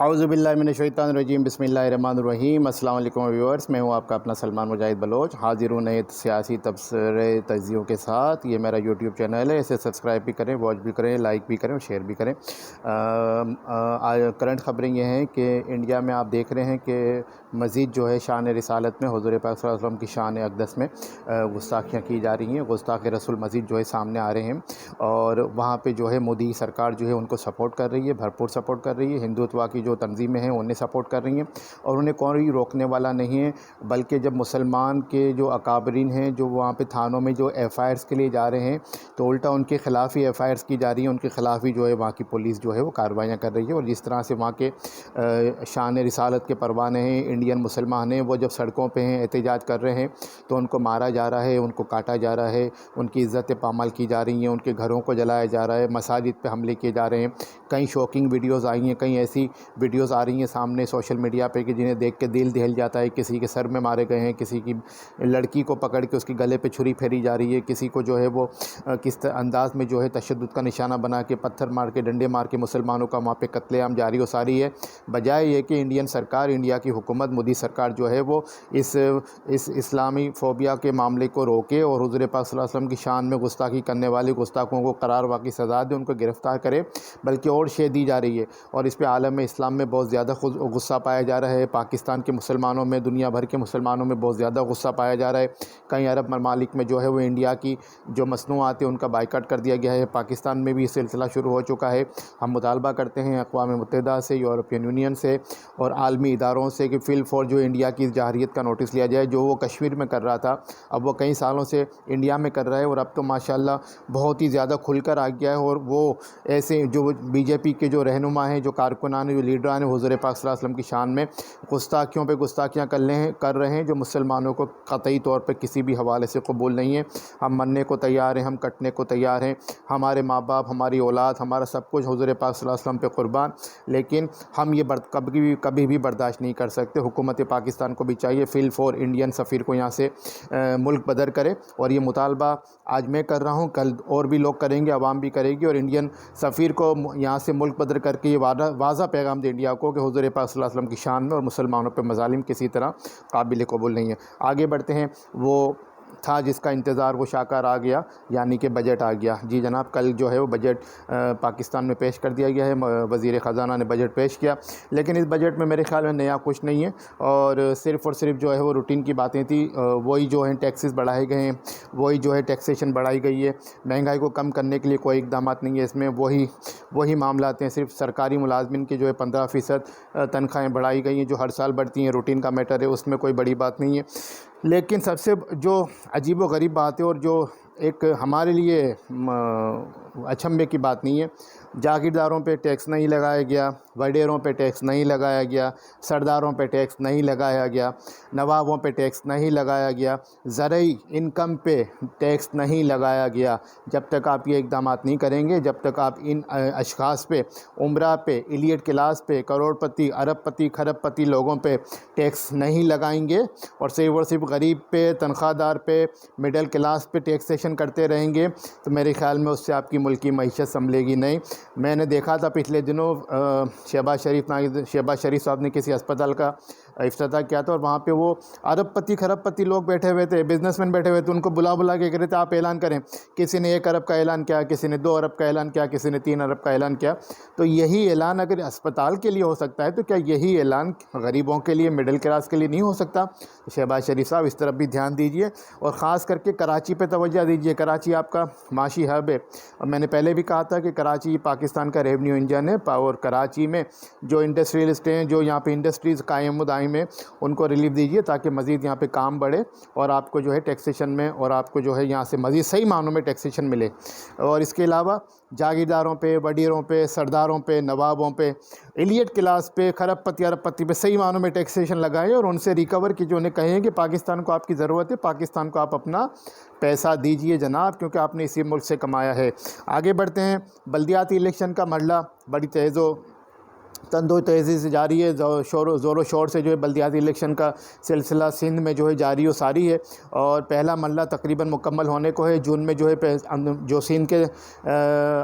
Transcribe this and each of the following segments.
औज़ुबिल्लाहिमिनश्शैतानिर्रजीम बिस्मिल्लाहिर्रहमानिर्रहीम। अस्सलाम वालेकुम व्यूअर्स, मैं हूँ आपका अपना सलमान मुजाहिद बलोच, हाजिर हूँ नए सियासी तबसरे तज्ज़ियों के साथ। ये मेरा यूट्यूब चैनल है, इसे सब्सक्राइब भी करें, वॉच भी करें, लाइक भी करें और शेयर भी करें। करंट ख़बरें ये हैं कि इंडिया में आप देख रहे हैं कि मज़ीद जो है शान रिसालत में हुज़ूर पाक सल्लल्लाहु अलैहि वसल्लम की शान अक़दस में गुस्ताखियाँ की जा रही हैं। गुस्ताख़ रसूल मज़ीद जो है सामने आ रहे हैं और वहाँ पे जो है मोदी सरकार जो है उनको सपोर्ट कर रही है, भरपूर सपोर्ट कर रही है। हिंदुत्व की जो तंजीमें हैं उन्हें सपोर्ट कर रही हैं और उन्हें कोई रोकने वाला नहीं है। बल्कि जब मुसलमान के जो अकाबरीन हैं जो वहाँ पे थानों में जो एफ़आईआर्स के लिए जा रहे हैं तो उल्टा उनके ख़िलाफ़ ही एफ़आईआर्स की जा रही हैं, उनके ख़िलाफ़ ही जो है वहाँ की पुलिस जो है वो कार्रवाइयाँ कर रही है। और जिस तरह से वहाँ के शान रिसालत के परवाने हैं, इंडियन मुसलमान हैं, वो जब सड़कों पे हैं, एहतजाज कर रहे हैं तो उनको मारा जा रहा है, उनको काटा जा रहा है, उनकी इज़्ज़तें पामाल की जा रही हैं, उनके घरों को जलाया जा रहा है, मसाजिद पे हमले किए जा रहे हैं। कई शॉकिंग वीडियोज़ आई हैं, कई ऐसी वीडियोज़ आ रही हैं सामने सोशल मीडिया पे कि जिन्हें देख के दिल दहल जाता है। किसी के सर में मारे गए हैं, किसी की लड़की को पकड़ के उसके गले पे छुरी फेरी जा रही है, किसी को जो है वो किस अंदाज़ में जो है तशद्दुद का निशाना बना के पत्थर मार के डंडे मार के मुसलमानों का वहाँ पे कत्लेआम जारी व सारी है। बजाय ये कि इंडियन सरकार, इंडिया की हुकूमत, मोदी सरकार जो है वो इस इस्लामी फ़ोबिया के मामले को रोके और हुज़ूर पाक सल्लल्लाहु अलैहि वसल्लम की शान में गुस्ताखी करने वाले गुस्ताखों को करार वाक़ई सज़ा दे, उनको गिरफ़्तार करे। बल्कि और शे दी जा रही है और इस पे आलम इस्लाम में बहुत ज़्यादा गुस्सा पाया जा रहा है। पाकिस्तान के मुसलमानों में, दुनिया भर के मुसलमानों में बहुत ज़्यादा गुस्सा पाया जा रहा है। कई अरब ममालिक में जो है वो इंडिया की जो मसनूआत है उनका बाइकाट कर दिया गया है। पाकिस्तान में भी ये सिलसिला शुरू हो चुका है। हम मुतालबा करते हैं अक़वाम मुत्तहिदा से, यूरोपियन यूनियन से और आलमी इदारों से कि फ़िलफ़ौर जो इंडिया की जारहियत का नोटिस लिया जाए। जो वो कश्मीर में कर रहा था अब वो कई सालों से इंडिया में कर रहा है और अब तो माशाल्लाह बहुत ही ज़्यादा खुलकर आ गया है। और वो ऐसे जो बीजेपी के जो रहनुमा हैं, जो कारकुनान हैं, जो लीडरान हैं, हुज़ूर पाक सल्लल्लाहु अलैहि वसल्लम की शान में गुस्ताखियों पे गुस्ताखियाँ कर रहे हैं जो मुसलमानों को क़तई तौर पे किसी भी हवाले से कबूल नहीं है। हम मरने को तैयार हैं, हम कटने को तैयार हैं, हमारे माँ बाप, हमारी औलाद, हमारा सब कुछ हुज़ूर पाक सल्लल्लाहु अलैहि वसल्लम पे क़ुरबान। लेकिन हम ये कभी भी बर्दाश्त नहीं कर सकते। हुकूमत पाकिस्तान को भी चाहिए फ़िलफ़ौर इंडियन सफ़ीर को यहाँ से मुल्क बदर करे। और ये मुतालबा आज मैं कर रहा हूँ, कल और भी लोग करेंगे, आवाम भी करेगी और इंडियन सफ़ीर को यहाँ से मुल्क बदर करके ये वाज़ा पैगाम दे इंडिया को कि हुज़ूर पाक सल्लल्लाहु अलैहि वसल्लम की शान में और मुसलमानों पर मज़ालिम किसी तरह काबिल कबूल नहीं है। आगे बढ़ते हैं। वो था जिसका इंतज़ार वो शाकार आ गया, यानी कि बजट आ गया। जी जनाब, कल जो है वो बजट पाकिस्तान में पेश कर दिया गया है। वज़ीर ख़ज़ाना ने बजट पेश किया, लेकिन इस बजट में मेरे ख़्याल में नया कुछ नहीं है और सिर्फ़ जो है वो रूटीन की बातें थी। वही जो है टैक्सेस बढ़ाए गए हैं, वही जो है टैक्सेशन बढ़ाई गई है। महंगाई को कम करने के लिए कोई इक़दाम नहीं है इसमें। वही मामलात हैं। सिर्फ सरकारी मुलाज़मिन की जो है 15% तनख्वाहें बढ़ाई गई हैं, जो हर साल बढ़ती हैं, रूटीन का मैटर है, उसमें कोई बड़ी बात नहीं है। लेकिन सबसे जो अजीब व गरीब बात है और जो एक हमारे लिए अचंभे की बात नहीं है, जागीरदारों पे टैक्स नहीं लगाया गया, वडेरों पे टैक्स नहीं लगाया गया, सरदारों पे टैक्स नहीं लगाया गया, नवाबों पे टैक्स नहीं लगाया गया, ज़रई इनकम पे टैक्स नहीं लगाया गया। जब तक आप ये इक़दाम नहीं करेंगे, जब तक आप इन अशख़ास पे, उमरा पे, एलिट क्लास पे, करोड़पति, अरबपति, खरबपति लोगों पे टैक्स नहीं लगाएंगे और सिर्फ गरीब पे, तनख्वाहदार पे, मिडिल क्लास पे टैक्सेशन करते रहेंगे तो मेरे ख़्याल में उससे आपकी मुल्क की मईशत संभलेगी नहीं। मैंने देखा था पिछले दिनों शहबाज शरीफ साहब ने किसी अस्पताल का इफ्तिताह किया था और वहाँ पे वो अरबपति खरबपति लोग बैठे हुए थे, बिजनेसमैन बैठे हुए थे। उनको बुला के कह रहे थे आप ऐलान करें। किसी ने 1 अरब का ऐलान किया, किसी ने 2 अरब का ऐलान किया, किसी ने 3 अरब का ऐलान किया। तो यही ऐलान अगर अस्पताल के लिए हो सकता है तो क्या यही ऐलान गरीबों के लिए, मिडिल क्लास के लिए नहीं हो सकता? तो शहबाज शरीफ साहब इस तरफ भी ध्यान दीजिए और ख़ास करके कराची पे तवज्जो दीजिए। कराची आपका माशी हब है और मैंने पहले भी कहा था कि कराची पाकिस्तान का रेवेन्यू इंजन है। और कराची में जो इंडस्ट्रियलिस्ट हैं, जो यहाँ पे इंडस्ट्रीज़ कायम दायम है, उनको रिलीफ दीजिए ताकि मज़ीद यहाँ पे काम बढ़े और आपको जो है टैक्सेशन में और आपको जो है यहाँ से मज़ीद सही मानों में टैक्सेशन मिले। और इसके अलावा जागीरदारों पे, वडीरों पे, सरदारों पे, नवाबों पे, एलिट क्लास पे, खरबपति, अरबपति पे सही मानों में टैक्सेशन लगाएं और उनसे रिकवर कीजिए। उन्हें कहें कि पाकिस्तान को आपकी ज़रूरत है, पाकिस्तान को आप अपना पैसा दीजिए जनाब, क्योंकि आपने इसी मुल्क से कमाया है। आगे बढ़ते हैं। बल्दियाती इलेक्शन का मरला बड़ी तेज़ तंदो तेज़ी से जारी है, ज़ोरों शोर से जो है बल्दियाती इलेक्शन का सिलसिला सिंध में जो है जारी व सारी है। और पहला मरला तकरीबन मुकम्मल होने को है। जून में जो है जो सिंध के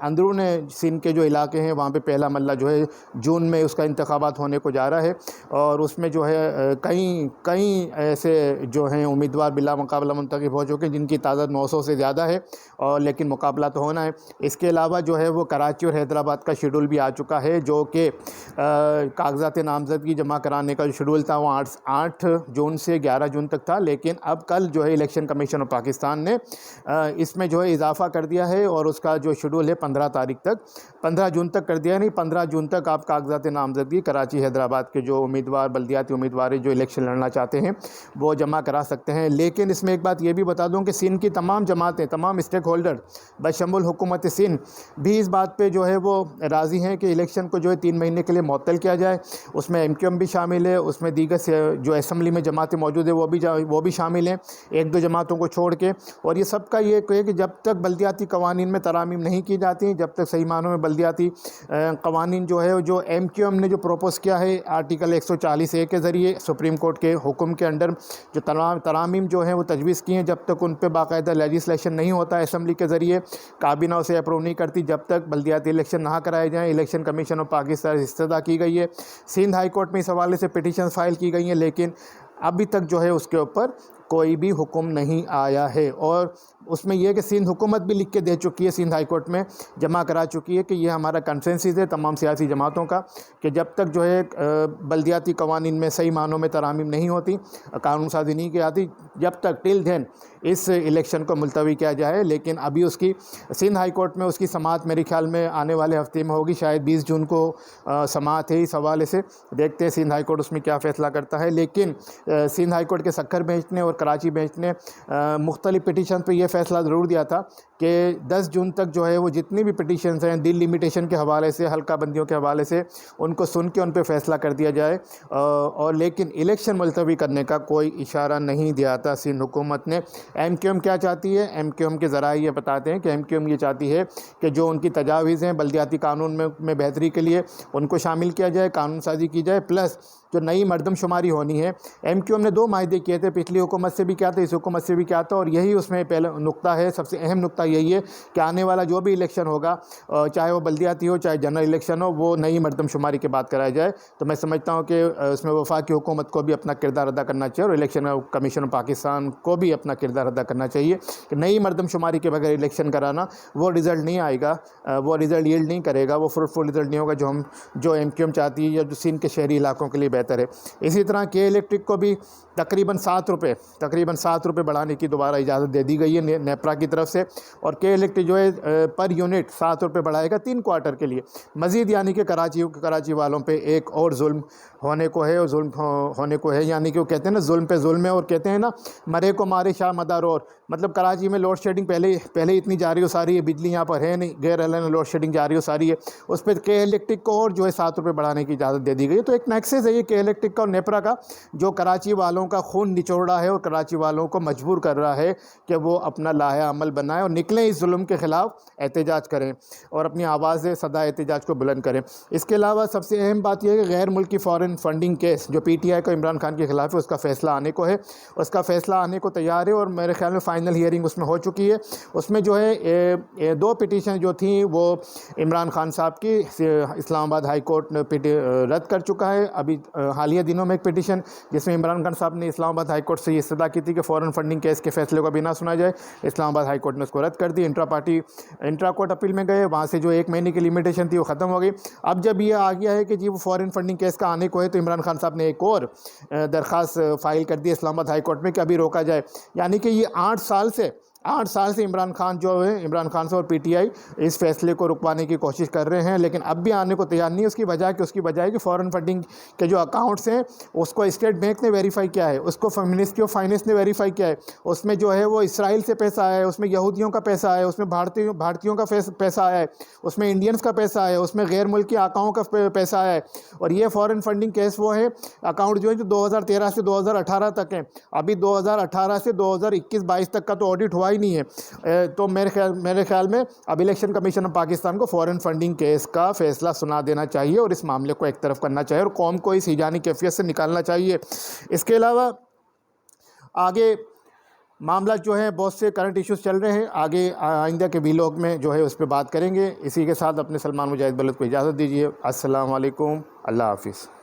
अंदरून सिंध के जो इलाके हैं वहाँ पे पहला मरला जो है जून में उसका इंतखाबात होने को जा रहा है। और उसमें जो है कई ऐसे जो हैं उम्मीदवार बिला मुकाबला मुंतखब हो चुके हैं जिनकी तादाद 900 से ज़्यादा है, और लेकिन मुकाबला तो होना है। इसके अलावा जो है वो कराची और हैदराबाद का शेड्यूल भी आ चुका है, जो कि कागजात नामजदगी जमा कराने का जो शेड्यूल था वो 8 जून से 11 जून तक था, लेकिन अब कल जो है इलेक्शन कमीशन ऑफ पाकिस्तान ने इसमें जो है इजाफा कर दिया है और उसका जो शेड्यूल है 15 जून तक कर दिया। नहीं, 15 जून तक आप कागजात नामजदगी कराची हैदराबाद के जो उम्मीदवार बल्दियाती उम्मीदवार जो इलेक्शन लड़ना चाहते हैं वो जमा करा सकते हैं। लेकिन इसमें एक बात ये भी बता दूं कि सिंध की तमाम जमातें, तमाम स्टेक होल्डर बशमुल हुकूमत सिंध भी इस बात पे जो है वो राज़ी हैं कि इलेक्शन को जो है 3 महीने के लिए मुअत्तल किया जाए। उसमें MQM भी शामिल है, उसमें दीगर से जो असम्बली में जमातें मौजूद है वो भी शामिल हैं, 1-2 जमातों को छोड़ के। और ये सबका ये है कि जब तक बल्दियाती कवानीन में तरामीम नहीं की जाती, जब तक सही मानों में बल्दियाती कवानीन जो है जो MQM ने जो प्रोपोज़ किया है आर्टिकल 140A के ज़रिए सुप्रीम कोर्ट के हुक्म के अंडर जो तरामीम जो है वो तजवीज़ की हैं, जब तक उन पर बाकायदा लेजिस्लेशन नहीं होता असम्बली के ज़रिए, काबीना उसे अप्रूव नहीं करती, जब तक बल्दियाती इलेक्शन ना कराए जाएँ। इलेक्शन कमीशन ऑफ पाकिस्तान इस्तदा की गई है, सिंध हाई कोर्ट में इस हवाले से पिटीशन फाइल की गई हैं, लेकिन अभी तक जो है उसके ऊपर कोई भी हुक्म नहीं आया है। और उसमें यह है कि सिंध हुकूमत भी लिख के दे चुकी है, सिंध हाई कोर्ट में जमा करा चुकी है कि ये हमारा कंसेंसस है तमाम सियासी जमातों का कि जब तक जो है बल्दियाती कवानीन में सही मानों में तरामीम नहीं होती, कानून साजी नहीं की जाती, जब तक टिल देन इस इलेक्शन को मुलतवी किया जाए। लेकिन अभी उसकी सिंध हाई कोर्ट में उसकी समाअत मेरे ख्याल में आने वाले हफ्ते में होगी, शायद 20 जून को समाअत है। इस हवाले से देखते हैं सिंध हाई कोर्ट उसमें क्या फ़ैसला करता है। लेकिन सिंध हाई कोर्ट के सक्खर बेंच ने और कराची बेंच ने मुख्तलिफ पिटीशन पर यह फ़ैसला ज़रूर दिया था कि 10 जून तक जो है वो जितनी भी पिटीशंस हैं दिल लिमिटेशन के हवाले से, हल्का बंदियों के हवाले से, उनको सुन के उन पर फ़ैसला कर दिया जाए। और लेकिन इलेक्शन मुलतवी करने का कोई इशारा नहीं दिया था सिंध हुकूमत ने। MQM क्या चाहती है? MQM के ज़राए ये बताते हैं कि MQM ये चाहती है कि जो उनकी तजावीज़ हैं बल्दियाती कानून में बेहतरी के लिए उनको शामिल किया जाए, कानून साजी की जाए, प्लस जो नई मरदमशुमारी होनी है। MQM ने 2 माहदे किए थे, पिछली हुकूमत से भी क्या था, इस हुकूमत से भी क्या था, और यही उसमें पहला नुक्ता है, सबसे अहम नुक्ता यही है कि आने वाला जो भी इलेक्शन होगा, चाहे वो बल्दियाती हो चाहे जनरल इलेक्शन हो, वो नई मरदमशुमारी के बाद कराया जाए। तो मैं समझता हूँ कि उसमें वफाकी हुकूमत को भी अपना किरदार अदा करना चाहिए और इलेक्शन कमीशन पाकिस्तान को भी अपना किरदार अदा करना चाहिए कि नई मरदमशुमारी के बगैर इलेक्शन कराना वो रिज़ल्ट नहीं आएगा, वो रिज़ल्ट यील्ड नहीं करेगा, वो फ्रूटफुल रिज़ल्ट नहीं होगा जो MQM चाहती है या जो सिंध के शहरी इलाकों के लिए बेहतर है। इसी तरह के इलेक्ट्रिक को भी तकरीबन 7 रुपये बढ़ाने की दोबारा इजाज़त दे दी गई है नेपरा की तरफ से, और के इलेक्ट्रिक जो है पर यूनिट 7 रुपये बढ़ाएगा 3 क्वार्टर के लिए मज़ीद। यानी कि कराची वालों पे एक और जुल्म होने को है, और जुल्म होने को है, यानी कि वो कहते हैं ना जुल्म पे जुल्म है, और कहते हैं ना मरे को मारे शाह मदार। और मतलब कराची में लोड शेडिंग पहले इतनी जारी हो सारी है, बिजली यहाँ पर है नहीं, गैर एलन लोड शेडिंग जारी हो सारी है, उस पर के इलेक्ट्रिक को और जो है 7 रुपये बढ़ाने की इजाज़त दे दी गई है। तो एक नेक्सेस है ये के इलेक्ट्रिक का और नेपरा का, जो कराची वालों का खून निचोड़ रहा है और कराची वालों को मजबूर कर रहा है कि वो अपना लाहे अमल बनाएं और निकलें, इस जुल्म के ख़िलाफ़ एहतजाज करें और अपनी आवाज़ सदा एहतजाज को बुलंद करें। इसके अलावा सबसे अहम बात यह है कि गैर मुल्की फ़ॉरेन फंडिंग केस जो PTI को इमरान खान के ख़िलाफ़ है, उसका फ़ैसला आने को है, उसका फ़ैसला आने को तैयार है, और मेरे ख्याल में फ़ाइनल हियरिंग उसमें हो चुकी है। उसमें जो है 2 पिटीशन जो थी वो इमरान खान साहब की इस्लामाबाद हाई कोर्ट रद्द कर चुका है। अभी हालिया दिनों में एक पिटीशन जिसमें इमरान खान साहब ने इस्लामाबाद हाई कोर्ट से ये इस्तदा की थी कि फ़ॉरेन फंडिंग केस के फैसले को भी ना सुना जाए, इस्लामाबाद हाई कोर्ट ने उसको रद्द कर दी। इंट्रा कोर्ट अपील में गए, वहाँ से जो 1 महीने की लिमिटेशन थी वो ख़त्म हो गई। अब जब ये आ गया है कि जी वो फ़ॉरेन फंडिंग केस का आने को है, तो इमरान खान साहब ने एक और दरख्वास्त फ़ाइल कर दी इस्लामाबाद हाई कोर्ट में कि अभी रोका जाए। यानी कि ये 8 साल से इमरान खान साहब और PTI इस फैसले को रुकवाने की कोशिश कर रहे हैं, लेकिन अब भी आने को तैयार नहीं है। उसकी वजह है कि फ़ॉरेन फंडिंग के जो अकाउंट्स हैं उसको स्टेट बैंक ने वेरीफाई किया है, उसको मिनिस्ट्री ऑफ फाइनेंस ने वेरीफाई किया है, उसमें जो है वो इसराइल से पैसा आया है, उसमें यहूदियों का पैसा आया है, उसमें भारतीयों का पैसा आया है, उसमें इंडियंस का पैसा आया है, उसमें गैर मुल्की आकाओं का पैसा आया है। और ये फ़ॉरेन फंडिंग केस वो है अकाउंट जो है जो 2013 से 2018 तक है। अभी 2018 से 2021-22 तक का तो ऑडिट हुआ ही नहीं है। तो मेरे ख्याल में अब इलेक्शन कमीशन ऑफ पाकिस्तान को फ़ॉरेन फंडिंग केस का फ़ैसला सुना देना चाहिए और इस मामले को एक तरफ करना चाहिए और कौम को इस हिजानी कैफियत से निकालना चाहिए। इसके अलावा आगे मामला जो है बहुत से करंट इश्यूज़ चल रहे हैं, आगे आइंदा के व्लॉग में जो है उस पर बात करेंगे। इसी के साथ अपने सलमान मुजाहिद बलोच को इजाज़त दीजिए। अस्सलाम वालेकुम, अल्लाह हाफ़िज़।